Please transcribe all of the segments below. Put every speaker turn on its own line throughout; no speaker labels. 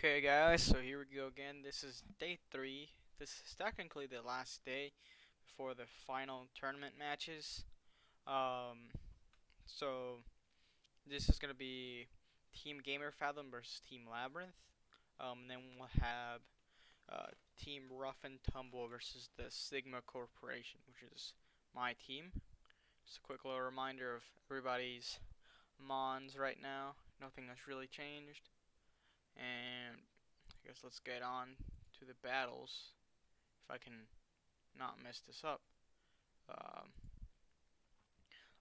Okay guys, so here we go again. This is day 3. This is technically the last day before the final tournament matches. Um, so this is gonna be Team Gamer Fathom versus Team Labyrinth. Then we'll have Team Rough and Tumble versus the Sigma Corporation, which is my team. Just a quick little reminder of everybody's mons right now. Nothing has really changed. And I guess let's get on to the battles. If I can not mess this up. Um,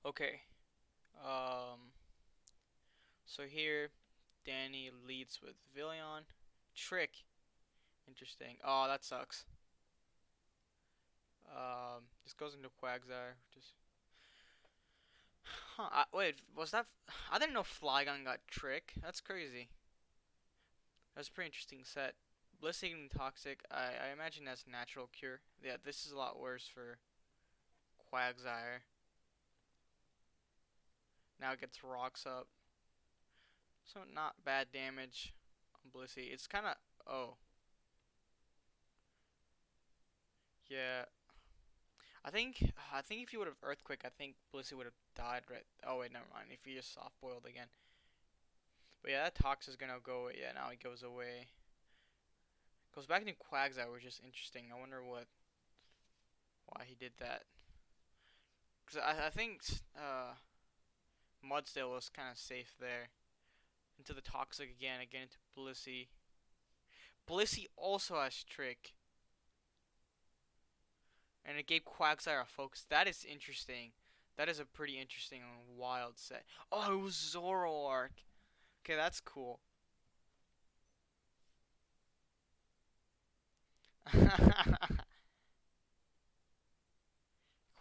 okay. Um, so here, Danny leads with Villion. Trick. Interesting. Oh, that sucks. This goes into Quagsire. Just. Huh. Wait, was that? I didn't know Flygon got Trick. That's crazy. That's a pretty interesting set. Blissey and Toxic, I imagine that's natural cure. Yeah, this is a lot worse for Quagsire. Now it gets rocks up. So not bad damage on Blissey. It's kind of oh yeah. I think if you would have Earthquake, I think Blissey would have died right. Oh wait, never mind. If he just soft boiled again. But yeah, that Tox is gonna go away. Yeah, now he goes away. Goes back into Quagsire, which is interesting. I wonder why he did that. Cause I think Mudsdale was kind of safe there. Into the Toxic again into Blissey. Blissey also has Trick. And it gave Quagsire a focus. That is interesting. That is a pretty interesting and wild set. Oh, it was Zoroark. Okay, that's cool.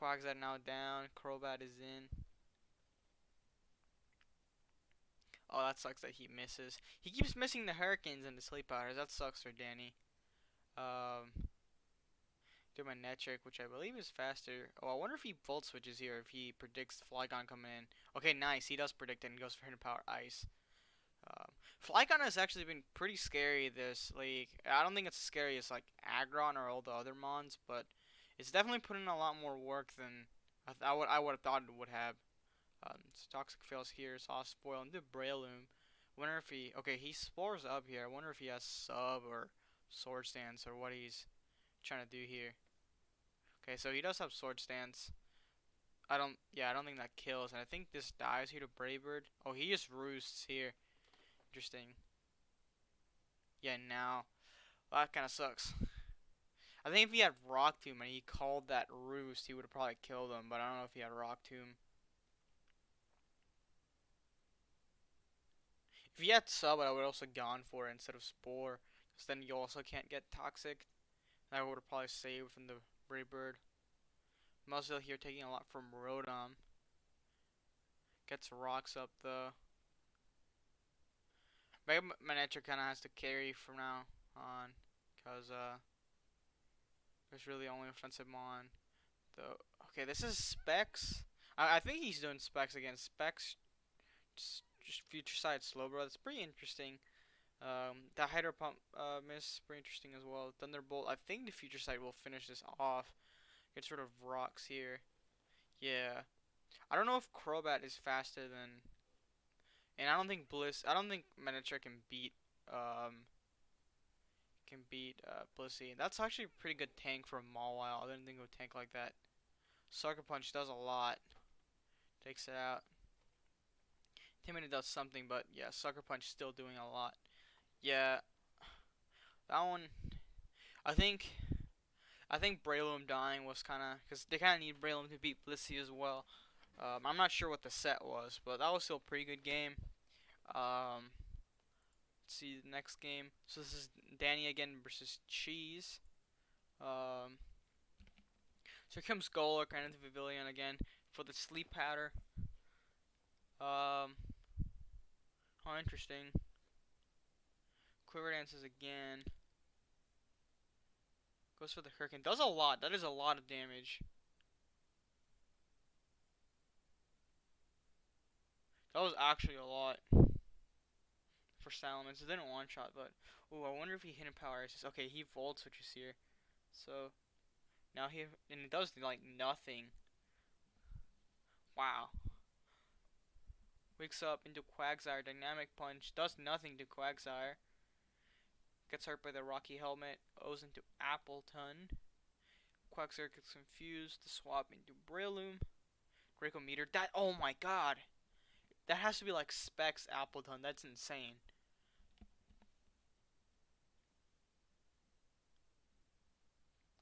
Quagsire now down. Crobat is in. Oh, that sucks that he misses. He keeps missing the Hurricanes and the Sleep Powders. That sucks for Danny. Do my net trick, which I believe is faster. Oh, I wonder if he Volt Switches here, if he predicts Flygon coming in. Okay, nice. He does predict it and goes for Hidden Power Ice. Flygon has actually been pretty scary this league. I don't think it's as scary as like Aggron or all the other mons, but it's definitely put in a lot more work than I would have thought it would have. So Toxic fails here, Soft Spoil into Breloom. Wonder if he he spores up here. I wonder if he has Sub or Sword Stance or what he's trying to do here. Okay, so he does have Sword Stance. I don't think that kills, and I think this dies here to Brave Bird. Oh, he just roosts here. Interesting. Yeah, now that kind of sucks. I think if he had Rock Tomb and he called that Roost, he would have probably killed him. But I don't know if he had Rock Tomb. If he had Sub, I would have also gone for it instead of Spore, because then you also can't get Toxic. And I would have probably saved from the Brave Bird. Muzzle here taking a lot from Rotom. Gets rocks up though. Mega Manectric kind of has to carry from now on, because there's really only offensive mon. Though, okay, this is Specs. I think he's doing Specs against Specs. Just Future Side Slowbro. That's pretty interesting. The Hydro Pump miss pretty interesting as well. Thunderbolt. I think the Future Side will finish this off. Gets rid of rocks here. Yeah. I don't know if Crobat is faster than, and I don't think Manectric can beat Blissey. That's actually a pretty good tank for a Mawile. I didn't think it would tank like that. Sucker Punch does a lot. Takes it out. Timid does something, but yeah, Sucker Punch still doing a lot. Yeah, that one. I think I think Breloom dying was kind of because they kind of need Breloom to beat Blissey as well. I'm not sure what the set was, but that was still a pretty good game. Um, let's see the next game. So this is Danny again versus Cheese. Um, so here comes Golurk and into Pavilion again for the Sleep Powder. Oh, interesting. Quiver Dances again. Goes for the Hurricane. Does a lot. That is a lot of damage. That was actually a lot. for Salamence. It didn't one shot, but ooh, I wonder if he hidden power ices. Okay, he volt switches here, so now he and it does like nothing. Wow. Wakes up into Quagsire. Dynamic punch does nothing to Quagsire. Gets hurt by the Rocky Helmet. Owes into Appleton. Quagsire gets confused to swap into Breloom. Draco Meteor. That, oh my god. That has to be like Specs Appleton. That's insane.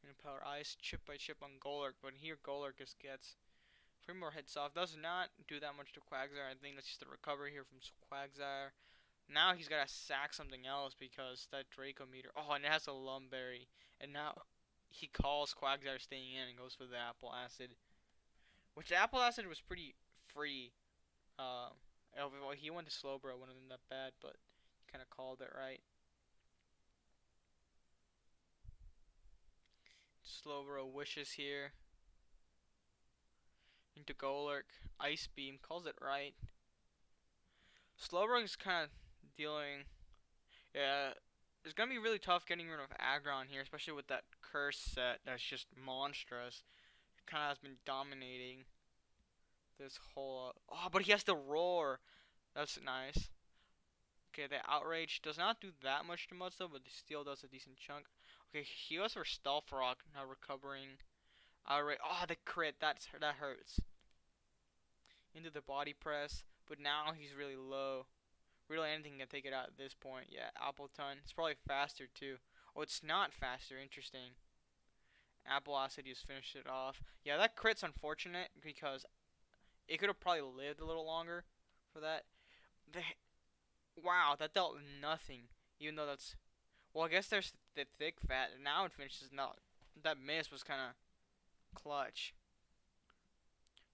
And Power Ice. Chip by chip on Golurk. But here Golurk just gets 3 more hits off. Does not do that much to Quagsire. I think that's just a recovery here from Quagsire. Now he's got to sack something else because that Draco Meteor. Oh, and it has a Lumberry. And now he calls Quagsire staying in and goes for the Apple Acid. Which the Apple Acid was pretty free. Well, he went to Slowbro, wouldn't have been that bad, but he kind of called it right. Slowbro wishes here. Into Golurk. Ice Beam, calls it right. Slowbro is kind of dealing. Yeah, it's going to be really tough getting rid of Aggron here, especially with that curse set that's just monstrous. It kind of has been dominating this whole. Oh, but he has to roar. That's nice. Okay, the outrage does not do that much to Mudstone, but the steel does a decent chunk. Okay, he goes for Stealth Rock, now recovering. Outrage. Oh, the crit. that hurts. Into the body press, but now he's really low. Really, anything can take it out at this point. Yeah, Appleton. It's probably faster too. Oh, it's not faster. Interesting. Apple Acid just finished it off. Yeah, that crit's unfortunate because it could have probably lived a little longer for that. The, wow, that dealt nothing. Even though that's. Well, I guess there's the thick fat. And now it finishes not. That miss was kind of clutch.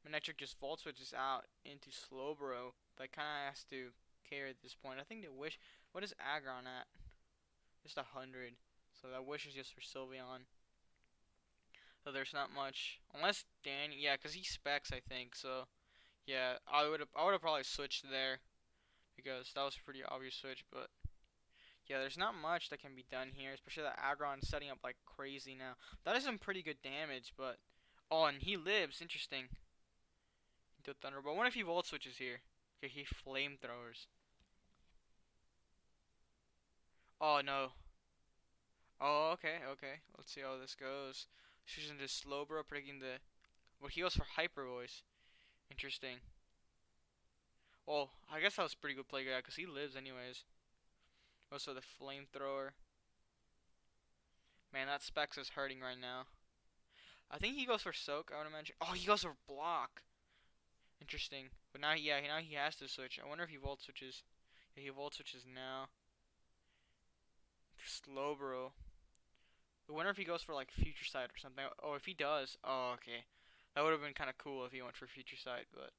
Manectric just volt switches out into Slowbro. But kind of has to care at this point. I think they wish. What is Aggron at? Just 100. So that wish is just for Sylveon. So there's not much. Unless Danny. Yeah, because he specs, I think. So, yeah, I would have probably switched there. Because that was a pretty obvious switch. But, yeah, there's not much that can be done here. Especially that Aggron setting up like crazy now. That is some pretty good damage. But, oh, and he lives. Interesting. Into Thunderbolt. What if he volt switches here? Okay, he flamethrowers. Oh, no. Oh, okay, okay. Let's see how this goes. She's into Slowbro, predicting the. Well, he goes for Hyper Voice. Interesting. Well, I guess that was a pretty good play, guy, because he lives anyways. Goes for the Flamethrower. Man, that Specs is hurting right now. I think he goes for Soak, I would imagine. Oh, he goes for Block. Interesting. But now, yeah, now he has to switch. I wonder if he volt switches. Yeah, he volt switches now. Slowbro. I wonder if he goes for like Future Sight or something. Oh, if he does, oh okay, that would have been kind of cool if he went for Future Sight, but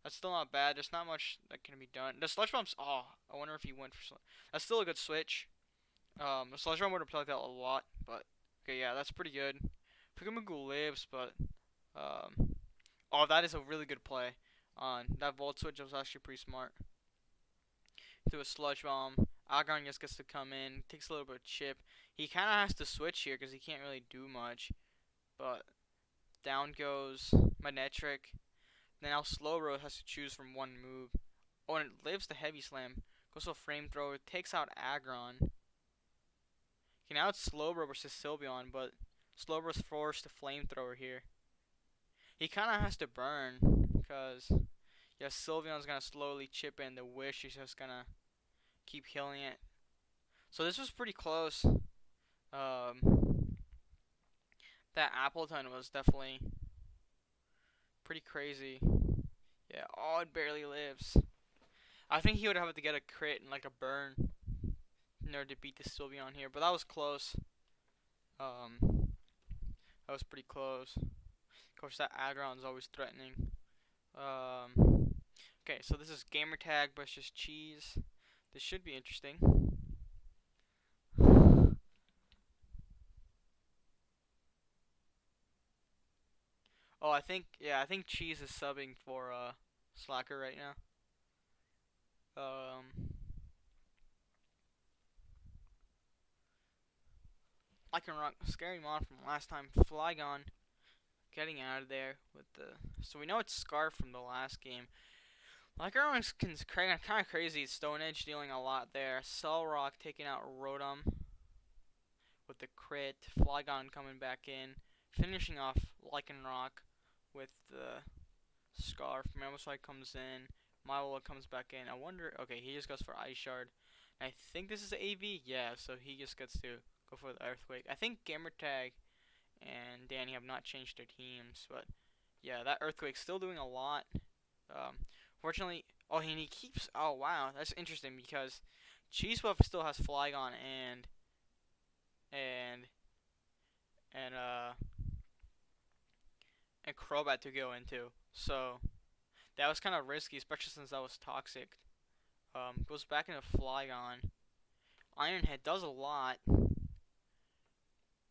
that's still not bad. There's not much that can be done. The Sludge Bomb's, oh, I wonder if he went for. That's still a good switch. The Sludge Bomb would have played that a lot, but okay, yeah, that's pretty good. Pikamugu lives, but oh, that is a really good play. On that Volt Switch was actually pretty smart. Do a Sludge Bomb. Aggron just gets to come in, takes a little bit of chip. He kind of has to switch here because he can't really do much. But down goes Manectric. Then now Slowbro has to choose from one move. Oh, and it lives the Heavy Slam. Goes to a Flamethrower, takes out Aggron. Okay, now it's Slowbro versus Sylveon, but Slowbro's forced to Flamethrower here. He kind of has to burn because, yeah, Sylveon's going to slowly chip in. The Wish is just going to keep healing it. So this was pretty close. That Appleton was definitely pretty crazy. Yeah, oh, it barely lives. I think he would have to get a crit and like a burn in order to beat the Sylveon here, but that was close. That was pretty close. Of course, that Aggron's always threatening. Okay, so this is Gamertag versus Cheese. This should be interesting. Oh, I think Cheese is subbing for Slacker right now. Lycanroc, scary mon from last time. Flygon getting out of there with the. So we know it's Scarf from the last game. Lycanroc's kind of crazy. Stone Edge dealing a lot there. Cellrock taking out Rotom with the crit. Flygon coming back in, finishing off Lycanroc with the Scarf. Mamoswine comes in. Myola comes back in. I wonder. Okay, he just goes for Ice Shard. And I think this is AV. Yeah, so he just gets to go for the Earthquake. I think Gamertag and Danny have not changed their teams, but yeah, that Earthquake's still doing a lot. Fortunately, oh, and he keeps. Oh wow, that's interesting because Cheesebuff still has Flygon and and uh and Crobat to go into. So that was kind of risky, especially since that was toxic. Goes back into Flygon. Iron Head does a lot.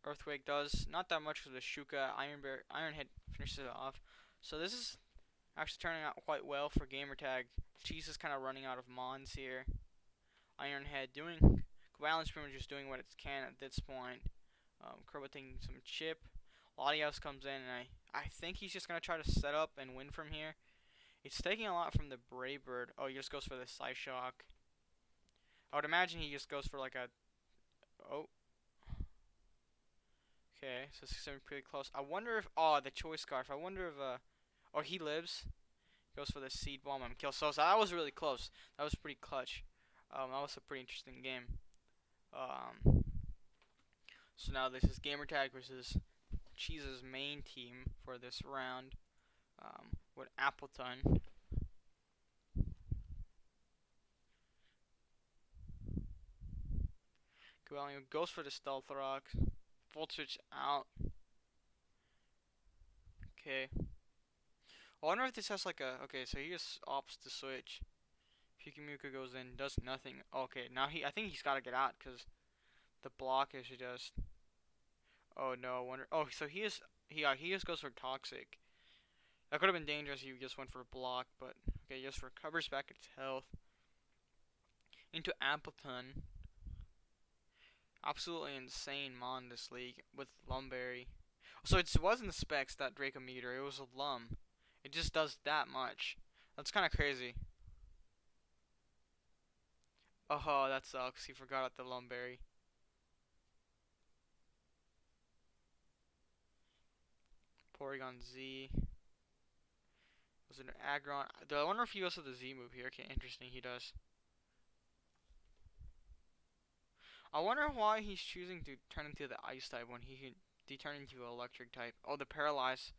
Earthquake does not that much for the Shuka. Iron Head finishes it off. So this is actually turning out quite well for Gamertag. Cheese is kind of running out of Mons here. Iron Head doing. Covalent's pretty much just doing what it can at this point. Crobat taking some chip. Latios comes in, and I think he's just going to try to set up and win from here. It's taking a lot from the Brave Bird. Oh, he just goes for the Psyshock. I would imagine he just goes for like a. Oh. Okay, so this is going to be pretty close. I wonder if. Oh, the Choice Scarf. I wonder if. Oh, he lives. Goes for the Seed Bomb and kill. So that was really close. That was pretty clutch. That was a pretty interesting game. So now this is Gamertag versus Cheese's main team for this round. With Appleton. Covalent goes for the Stealth Rock. Volt Switch out. Okay. I wonder if this has like a. Okay, so he just opts to switch. Pyukumuka goes in, does nothing. Okay, now I think he's got to get out because the block is just. Oh no, I wonder. Oh, so he just goes for Toxic. That could have been dangerous if he just went for a block, but okay, he just recovers back its health. Into Appleton. Absolutely insane mon this league with Lumberry. So it wasn't the specs that Dracometer, it was a Lum. It just does that much. That's kind of crazy. Oh, that sucks. He forgot about the Lumberry. Porygon Z. Was it an Aggron? I wonder if he goes to the Z move here. Okay, interesting. He does. I wonder why he's choosing to turn into the Ice type when he can turn into Electric type. Oh, the Paralyze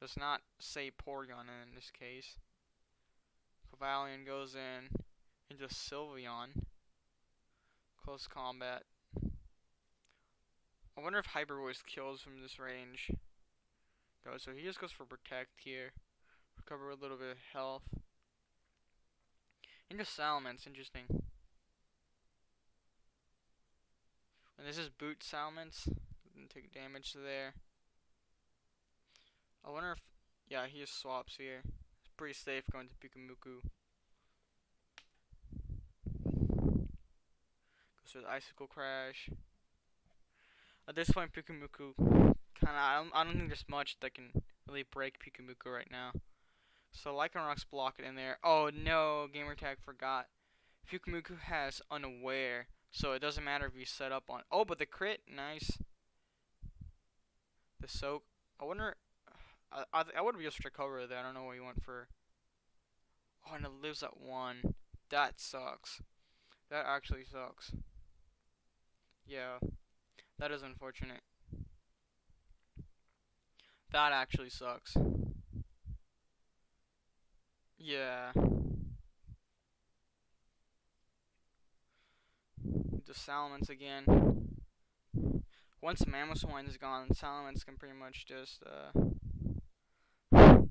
does not say Porygon in this case. Cavalion goes into Sylveon. Close combat. I wonder if Hyper Voice kills from this range. So he just goes for Protect here. Recover a little bit of health. Into Salamence, interesting. And this is Boot Salamence. Didn't take damage there. I wonder if. Yeah, he just swaps here. It's pretty safe going to Pyukumuku. Goes for the Icicle Crash. At this point, Pyukumuku I don't think there's much that can really break Pyukumuku right now. So Lycanroc's blocking in there. Oh no, Gamertag forgot. Pyukumuku has Unaware, so it doesn't matter if you set up on. Oh, but the crit, nice. The soak. I wonder. I would have just recovered there. I don't know what he went for. Oh, and it lives at 1. That sucks. That actually sucks. Yeah, that is unfortunate. That actually sucks. Yeah. The Salamence again. Once Mamoswine is gone, Salamence can pretty much just Pyukumuku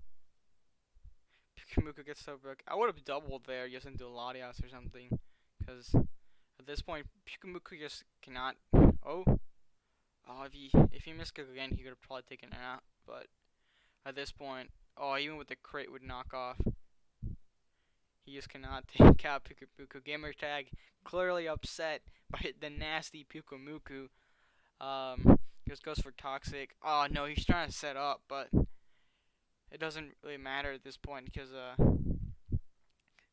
gets so big. I would have doubled there just into Latias or something. Because at this point, Pyukumuku just cannot. Oh. Oh, if he missed kick again, he could have probably taken it out. But at this point, oh, even with the crit would knock off. He just cannot take out Pyukumuku. Gamertag clearly upset by the nasty Pyukumuku. Just goes for Toxic. Oh no, he's trying to set up, but it doesn't really matter at this point because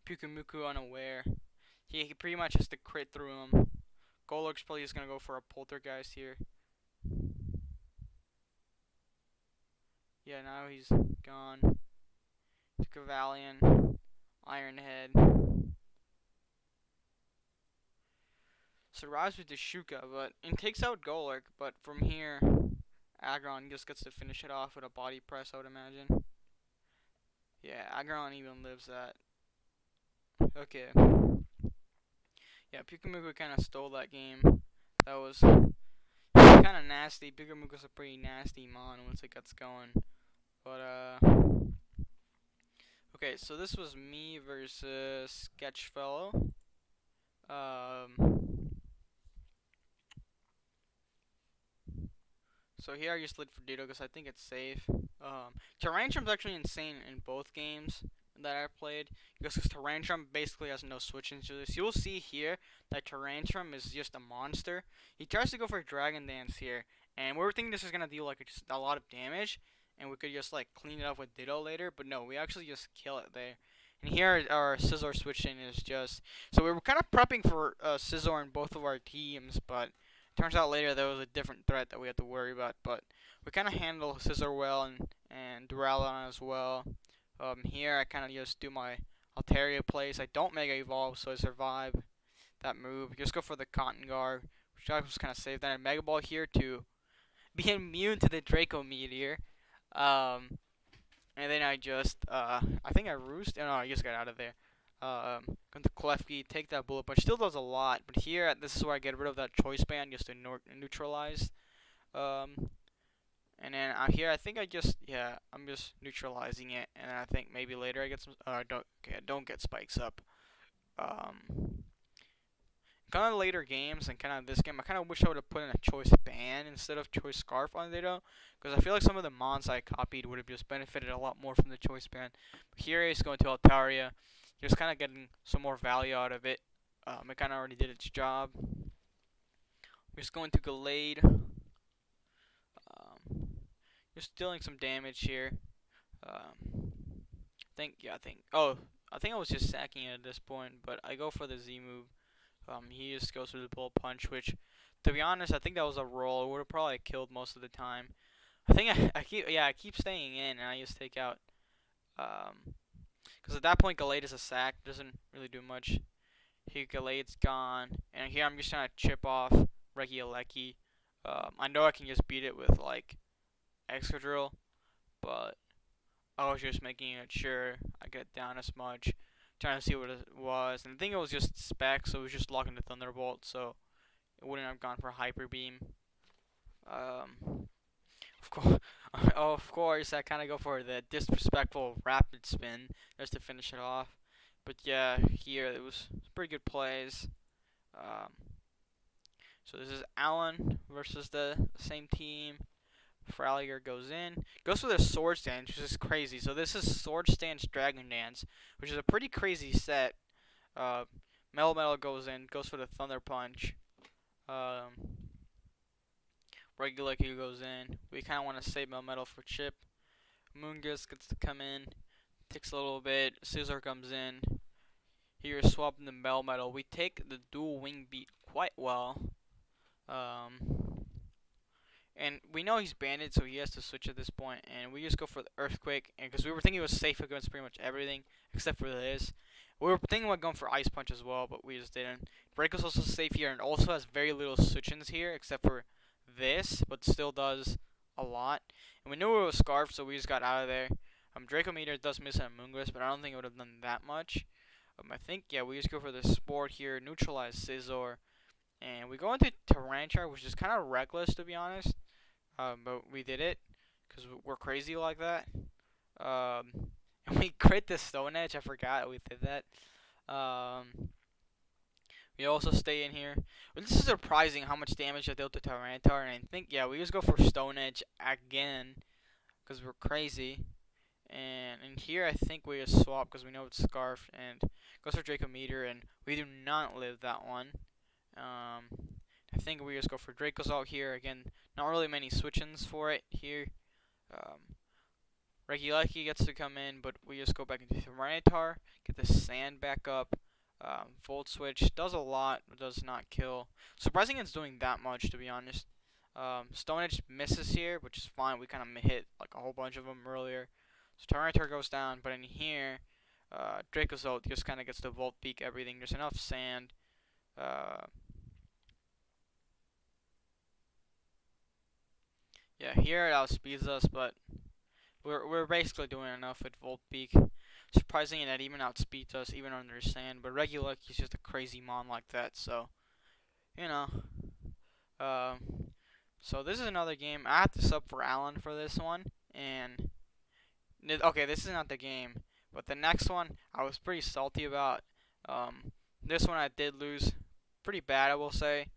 Pukumuku unaware. He pretty much has to crit through him. Golurk's probably just gonna go for a Poltergeist here. Yeah, now he's gone. Cavalion, Iron Head. Survives with the Shuka, but and takes out Golurk. But from here, Aggron just gets to finish it off with a body press, I would imagine. Yeah, Aggron even lives that. Okay. Yeah, Pikamuku kind of stole that game. That was kind of nasty. Pikamuku's a pretty nasty mon once it gets going. But, okay, so this was me versus Sketchfellow. So here I just slid for Ditto because I think it's safe. Tarantrum's actually insane in both games that I played because Tyrantrum basically has no switch into this. You'll see here that Tyrantrum is just a monster. He tries to go for Dragon Dance here, and we were thinking this is gonna deal like just a lot of damage, and we could just like clean it up with Ditto later, but no, we actually just kill it there. And here our Scizor switching is just so we were kind of prepping for Scizor in both of our teams, but turns out later there was a different threat that we had to worry about. But we kind of handle Scizor well and Duraludon as well. Here I kind of just do my Altaria plays. I don't Mega Evolve, so I survive that move. Just go for the Cotton Guard, which I was kind of safe. Then I Mega Ball here to be immune to the Draco Meteor. And then I just, I think I Roost. Oh, no, I just got out of there. Going to Klefki, take that Bullet Punch. Still does a lot, but here, this is where I get rid of that Choice Band just to neutralize. And then here, I think I just, yeah, I'm just neutralizing it. And then I think maybe later I get some, don't get spikes up. Kind of later games and kind of this game, I kind of wish I would have put in a Choice Band instead of Choice Scarf on Ditto, because I feel like some of the mons I copied would have just benefited a lot more from the Choice Band. But here he's going to Altaria, just kind of getting some more value out of it. It kind of already did its job. We're just going to Gallade. Just dealing some damage here. I think I was just sacking it at this point, but I go for the Z move. He just goes for the Bullet Punch, which, to be honest, I think that was a roll. It would have probably killed most of the time. I think I keep staying in, and I just take out, because at that point Gallade is a sack, doesn't really do much. Here Gallade's gone, and here I'm just trying to chip off Regieleki. I know I can just beat it with like Excadrill, but I was just making sure I get down as much, trying to see what it was, and I think it was just spec, so it was just locking the Thunderbolt, so it wouldn't have gone for Hyper Beam. Of course, of course, I kind of go for the disrespectful Rapid Spin just to finish it off. But yeah, here it was pretty good plays. So this is Alan versus the same team. Fraliger goes in. Goes for the Sword Stance, which is crazy. So this is Sword Stance Dragon Dance, which is a pretty crazy set. Metal goes in. Goes for the Thunder Punch. Regieleki goes in. We kind of want to save Metal for Chip. Moongus gets to come in. Takes a little bit. Scizor comes in. Here swapping the Metal. We take the dual wing beat quite well. And we know he's banded, so he has to switch at this point. And we just go for the Earthquake, and because we were thinking it was safe against pretty much everything except for this. We were thinking about going for Ice Punch as well, but we just didn't. Draco's also safe here, and also has very little switch-ins here except for this, but still does a lot. And we knew it was Scarf, so we just got out of there. Draco Meteor does miss on Moongus, but I don't think it would have done that much. I think, yeah, we just go for the Sport here, neutralize Scizor. And we go into Tyranitar, which is kind of reckless, to be honest. But we did it, because we're crazy like that. And we crit the Stone Edge, I forgot we did that. We also stay in here. But this is surprising how much damage I dealt to Tyranitar, and I think, yeah, we just go for Stone Edge again, because we're crazy. And in here, I think we just swap, because we know it's Scarf, and goes for Draco Meteor, and we do not live that one. I think we just go for Draco's out here. Again, not really many switch-ins for it here. Um, Regulaki gets to come in, but we just go back into Tyranitar, get the sand back up. Volt Switch does a lot, but does not kill. Surprising it's doing that much, to be honest. Stone Edge misses here, which is fine. We kind of hit like a whole bunch of them earlier. So Tyranitar goes down, but in here, Dracozolt just kind of gets to Volt Peak everything. There's enough sand. Yeah, here it outspeeds us, but we're basically doing enough with Volt Peak. Surprising that even outspeeds us, even under sand. But Regulucky's just a crazy mon like that, so you know. So this is another game. I have to sub for Alan for this one, and okay, this is not the game, but the next one I was pretty salty about. This one I did lose pretty bad, I will say.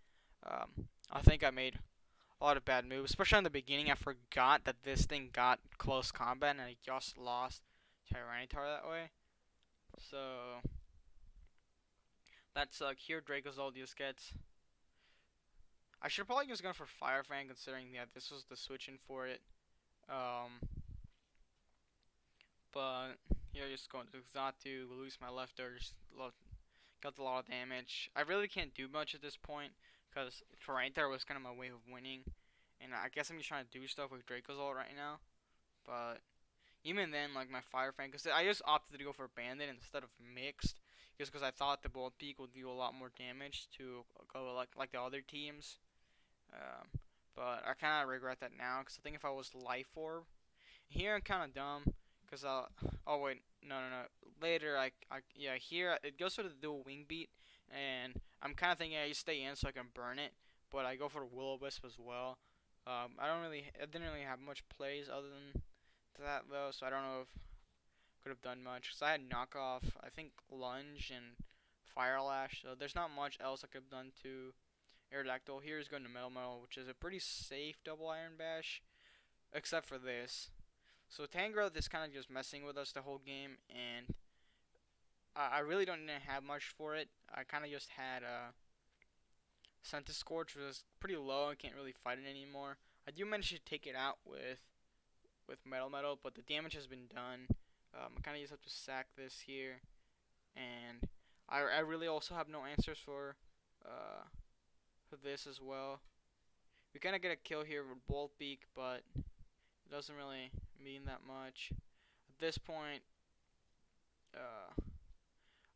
I think I made a lot of bad moves, especially in the beginning. I forgot that this thing got close combat, and I just lost Tyranitar that way. So that's here Dracozold gets. I should probably just go for Fire Fan, considering this was the switch in for it. But here just going to Xatu, lose my lefters, got a lot of damage. I really can't do much at this point because Tyranitar was kind of my way of winning, and I guess I'm just trying to do stuff with Dracozolt right now. But even then, like my Fire Fan, because I just opted to go for Bandit instead of Mixed, just because I thought the Bolt Peak would do a lot more damage to go like the other teams. But I kind of regret that now, because I think if I was Life Orb, here I'm kind of dumb, because oh wait, no. Later, yeah, here it goes for the dual Wing Beat, and I'm kind of thinking I stay in so I can burn it, but I go for Will-O-Wisp as well. I didn't really have much plays other than that though, so I don't know if I could have done much, because I had knockoff, I think Lunge and Fire Lash, so there's not much else I could have done to Aerodactyl. Here is going to Metal, which is a pretty safe double Iron Bash, except for this. So Tangrowth is kind of just messing with us the whole game, and I really don't have much for it. I kind of just had Scorch, which was pretty low. I can't really fight it anymore. I do manage to take it out with Metal, but the damage has been done. I kind of just have to sack this here, and I really also have no answers for this as well. We kind of get a kill here with Bolt Beak, but it doesn't really mean that much. At this point,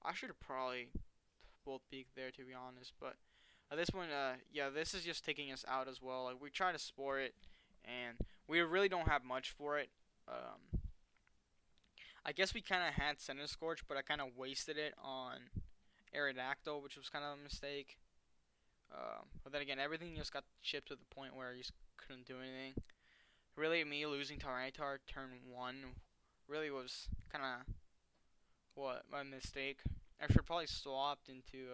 I should have probably Bolt Beak there, to be honest, but at this point, yeah, this is just taking us out as well. Like, we try to spore it, and we really don't have much for it. I guess we kind of had Scorch, but I kind of wasted it on Aerodactyl, which was kind of a mistake. But then again, everything just got chipped to the point where I just couldn't do anything. Really, me losing Tyranitar turn 1 really was kind of my mistake. I should probably swapped into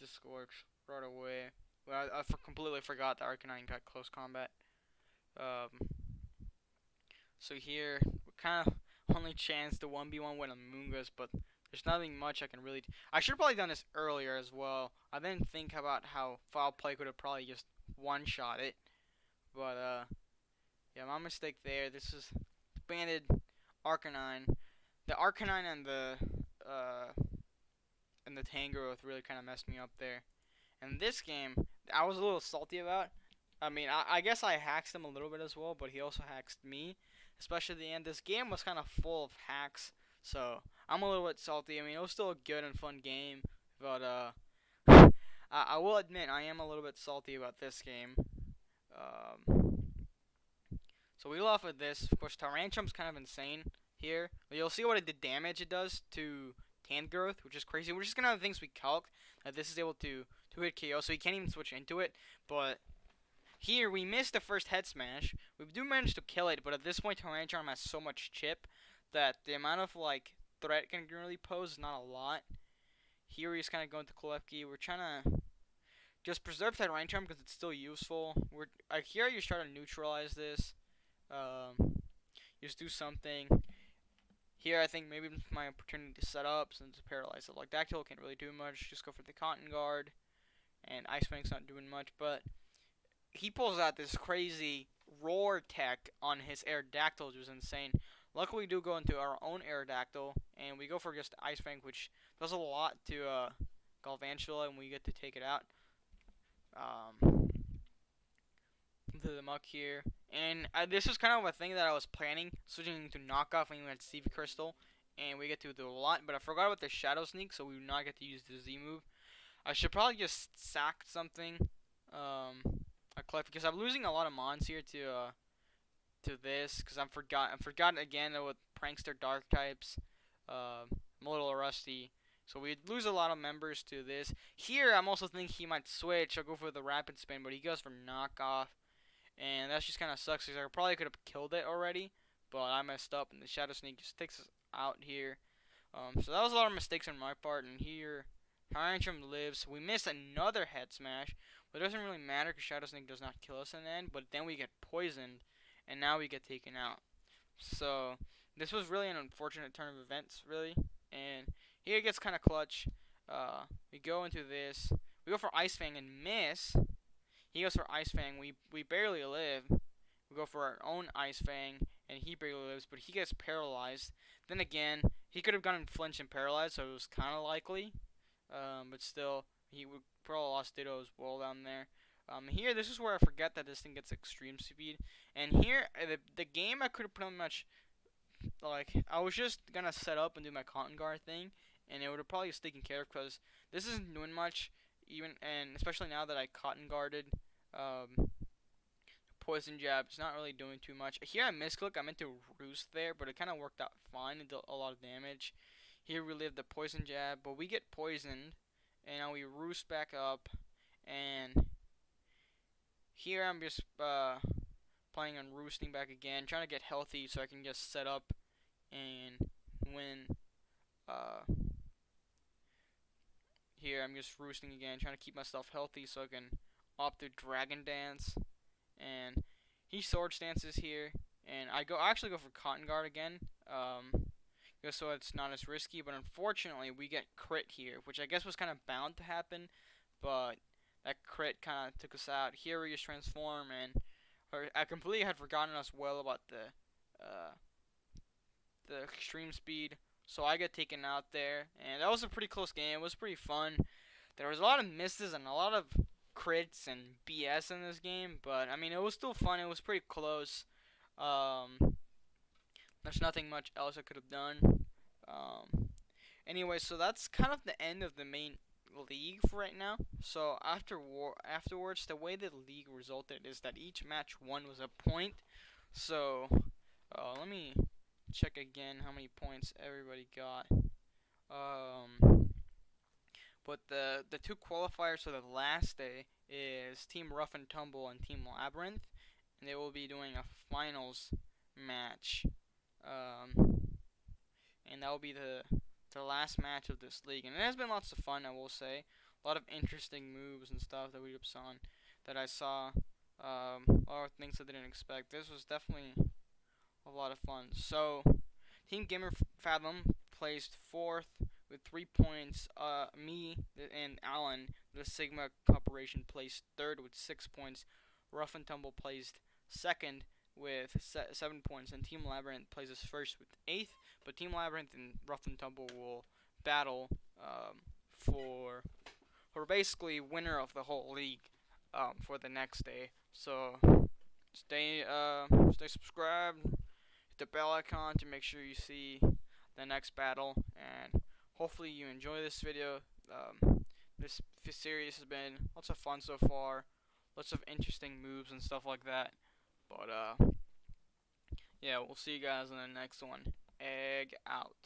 Scorch right away. But I completely forgot that Arcanine got close combat. So here, we kind of only chance to 1v1 with Amoonguss, but there's nothing much I can really do. I should have probably done this earlier as well. I didn't think about how Foul Play could have probably just one-shot it. But, yeah, my mistake there. This is Banded Arcanine. The Arcanine and the Tangrowth really kind of messed me up there. And this game, I was a little salty about. I mean, I guess I hacked him a little bit as well, but he also hacked me. Especially at the end. This game was kind of full of hacks, so I'm a little bit salty. I mean, it was still a good and fun game, but I will admit I am a little bit salty about this game. So we off with this. Of course, Tyrantrum's kind of insane here. You'll see what the damage it does to Tangrowth, which is crazy. We're just gonna have things we calc that this is able to hit KO, so he can't even switch into it. But here we missed the first head smash. We do manage to kill it, but at this point, Tyranitar has so much chip that the amount of like threat can really pose is not a lot. Here he's kind of going to Klefki. We're trying to just preserve Tyranitar because it's still useful. Here you try to neutralize this. Just do something. Here I think maybe it's my opportunity to set up since it's paralyzed. So like Dactyl can't really do much. Just go for the Cotton Guard. and Ice Fang's not doing much, but he pulls out this crazy roar tech on his Aerodactyl, which is insane. Luckily, we do go into our own Aerodactyl, and we go for just Ice Fang, which does a lot to Galvantula, and we get to take it out. To the muck here. And this was kind of a thing that I was planning, switching to knockoff when we had Stevie Crystal, and we get to do a lot, but I forgot about the Shadow Sneak, so we do not get to use the Z move. I should probably just sack something, a cliff, because I'm losing a lot of mons here to this, because I'm forgotten again with Prankster Dark types. I'm a little rusty. So we lose a lot of members to this. Here, I'm also thinking he might switch. I'll go for the Rapid Spin, but he goes for knockoff. And that just kind of sucks because I probably could have killed it already, but I messed up, and the Shadow Sneak just takes us out here. So that was a lot of mistakes on my part, and here, Tyrantrum lives. We miss another head smash, but it doesn't really matter because Shadow Sneak does not kill us in the end, but then we get poisoned, and now we get taken out. So this was really an unfortunate turn of events, really, and here it gets kind of clutch. We go into this. We go for Ice Fang and miss. He goes for Ice Fang. We barely live. We go for our own Ice Fang, and he barely lives, but he gets paralyzed. Then again, he could have gotten flinch and paralyzed, so it was kind of likely. But still, he would probably lost Ditto as well down there. Here, this is where I forget that this thing gets extreme speed. And here, the game I could have pretty much, like, I was just going to set up and do my Cotton Guard thing, and it would have probably just taken care of, because this isn't doing much, and especially now that I Cotton Guarded. Poison Jab, it's not really doing too much. Here I misclick, I meant to roost there, but it kind of worked out fine and did a lot of damage. Here we live the Poison Jab, but we get poisoned, and now we roost back up, and here I'm just planning on roosting back again, trying to get healthy so I can just set up and win. Here I'm just roosting again, trying to keep myself healthy so I can opt to Dragon Dance, and he Sword Stances here, and I actually go for Cotton Guard again, just so it's not as risky, but unfortunately we get crit here, which I guess was kind of bound to happen, but that crit kind of took us out. Here we just transform, and I completely had forgotten as well about the extreme speed, so I get taken out there, and that was a pretty close game. It was pretty fun. There was a lot of misses and a lot of crits and BS in this game, but I mean, it was still fun. It was pretty close. There's nothing much else I could have done. Anyway, so that's kind of the end of the main league for right now. So afterwards, the way the league resulted is that each match won was a point. So let me check again how many points everybody got. But the two qualifiers for the last day is Team Rough and Tumble and Team Labyrinth, and they will be doing a finals match. And that will be the last match of this league. And it has been lots of fun, I will say. A lot of interesting moves and stuff that we saw that I saw. A lot of things I didn't expect. This was definitely a lot of fun. So, Team Gamer Fathom placed 4th with 3 points. Me and Alan, the Sigma Corporation, placed 3rd with 6 points. Rough and Tumble placed 2nd with 7 points, and Team Labyrinth places 1st with 8th. But Team Labyrinth and Rough and Tumble will battle for basically winner of the whole league for the next day. So stay subscribed, hit the bell icon to make sure you see the next battle, and hopefully you enjoy this video. This series has been lots of fun so far, lots of interesting moves and stuff like that. But yeah, we'll see you guys in the next one. Egg out.